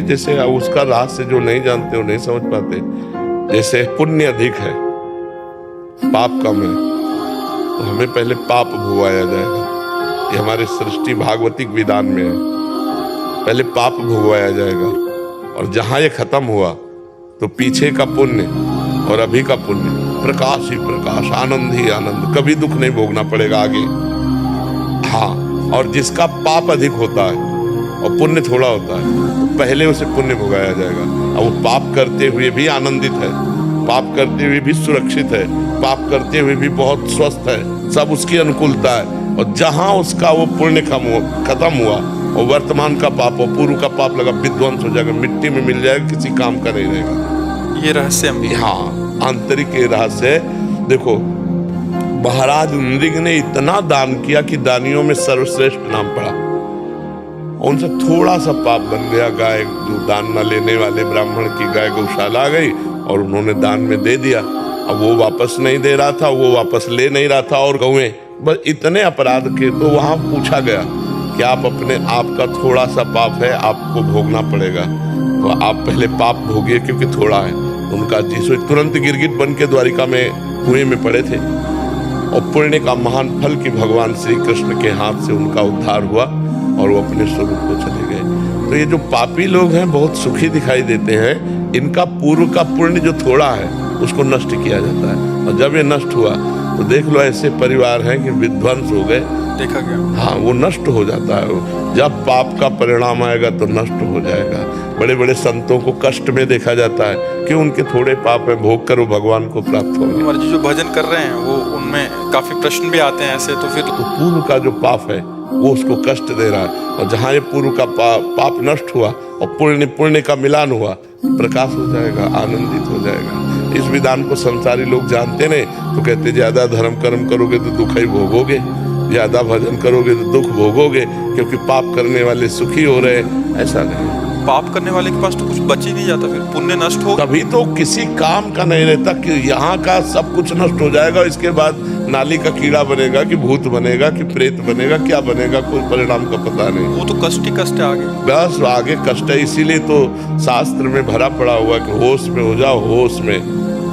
जैसे उसका रहस्य जो नहीं जानते वो नहीं समझ पाते। जैसे पुण्य अधिक है, पाप कम है, तो हमें पहले पाप भोगाया जाएगा। ये हमारे सृष्टि भागवतिक विधान में है, पहले पाप भोगवाया जाएगा। और जहां ये खत्म हुआ तो पीछे का पुण्य और अभी का पुण्य, प्रकाश ही प्रकाश, आनंद ही आनंद, कभी दुख नहीं भोगना पड़ेगा आगे। हाँ, और जिसका पाप अधिक होता है और पुण्य थोड़ा होता है, तो पहले उसे पुण्य भोगाया जाएगा। अब वो पाप करते हुए भी आनंदित है, पाप करते हुए भी सुरक्षित है, पाप करते हुए भी बहुत स्वस्थ है, सब उसकी अनुकूलता है। और जहां उसका वो पुण्य खत्म हुआ और वर्तमान का पाप और पूर्व का पाप लगा, विध्वंस हो जाएगा, मिट्टी में मिल जाएगा, किसी काम का नहीं रहेगा। ये रहस्य हाँ, आंतरिक ये रहस्य है। देखो, महाराज नृग ने इतना दान किया कि दानियों में सर्वश्रेष्ठ नाम पड़ा। उनसे थोड़ा सा पाप बन गया, गाय जो दान न लेने वाले ब्राह्मण की गाय गौशाला आ गई और उन्होंने दान में दे दिया। अब वो वापस नहीं दे रहा था, वो वापस ले नहीं रहा था, और गौएं बस इतने अपराध के। तो वहां पूछा गया कि आप अपने आप का थोड़ा सा पाप है, आपको भोगना पड़ेगा, तो आप पहले पाप भोगिए क्योंकि थोड़ा है। उनका जीसु तुरंत गिरगिट बन के द्वारिका में कुएं में पड़े थे, और पुण्य का महान फल कि भगवान श्री कृष्ण के हाथ से उनका उद्धार हुआ और वो अपने स्वरूप को चले गए। तो ये जो पापी लोग हैं बहुत सुखी दिखाई देते हैं, इनका पूर्व का पुण्य जो थोड़ा है उसको नष्ट किया जाता है। और जब ये नष्ट हुआ तो देख लो ऐसे परिवार हैं कि विध्वंस हो गए, देखा गया। हाँ, वो नष्ट हो जाता है। जब पाप का परिणाम आएगा तो नष्ट हो जाएगा। बड़े बड़े संतों को कष्ट में देखा जाता है कि उनके थोड़े पाप है, भोग कर वो भगवान को प्राप्त होंगे। और जो भजन कर रहे हैं वो उनमें काफी प्रश्न भी आते हैं ऐसे, तो फिर तो पूर्व का जो पाप है वो उसको कष्ट दे रहा है। और जहाँ ये पूर्व का पाप नष्ट हुआ और पुण्य का मिलान हुआ, प्रकाश हो जाएगा, आनंदित हो जाएगा। इस विधान को संसारी लोग जानते नहीं, तो कहते ज्यादा धर्म कर्म करोगे तो दुख ही भोगोगे, ज्यादा भजन करोगे तो दुख भोगोगे, क्योंकि पाप करने वाले सुखी हो रहे। ऐसा नहीं, पाप करने वाले के पास तो कुछ बच ही नहीं जाता, फिर पुण्य नष्ट हो कभी तो किसी काम का नहीं रहता कि यहाँ का सब कुछ नष्ट हो जाएगा, इसके बाद नाली का कीड़ा बनेगा कि भूत बनेगा कि प्रेत बनेगा, क्या बनेगा, कोई परिणाम का पता नहीं। वो तो कष्ट ही कष्ट है आगे, बस आगे कष्ट है। इसीलिए तो शास्त्र में भरा पड़ा हुआ कि होश में हो जाओ, होश में,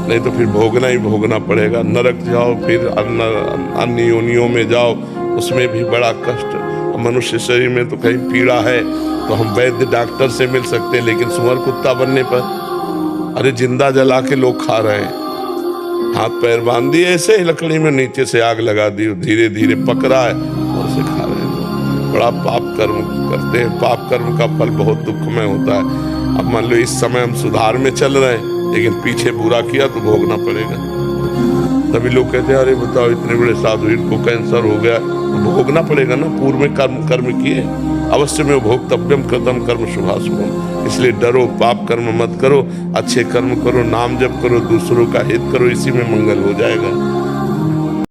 नहीं तो फिर भोगना ही भोगना पड़ेगा। नरक जाओ, फिर अन्य योनियों में जाओ, उसमें भी बड़ा कष्ट। मनुष्य शरीर में तो कहीं पीड़ा है तो हम वैद्य डॉक्टर से मिल सकते हैं, लेकिन सुअर कुत्ता बनने पर अरे जिंदा जला के लोग खा रहे हैं, हाथ पैर बांध दिए ऐसे ही लकड़ी में, नीचे से आग लगा दी, धीरे धीरे पक रहा है और उसे खा रहे हैं। बड़ा पाप कर्म करते हैं। पाप कर्म का फल बहुत दुखमय होता है। अब मान लो इस समय हम सुधार में चल रहे हैं, लेकिन पीछे बुरा किया तो भोगना पड़ेगा। तभी लोग कहते हैं अरे बताओ इतने बड़े साधु, इनको कैंसर हो गया, तो भोगना पड़ेगा ना। पूर्व में कर्म किए, अवश्य में भोक्तव्यम कृतम कर्म शुभाशुभम। इसलिए डरो, पाप कर्म मत करो, अच्छे कर्म करो, नाम जप करो, दूसरों का हित करो, इसी में मंगल हो जाएगा।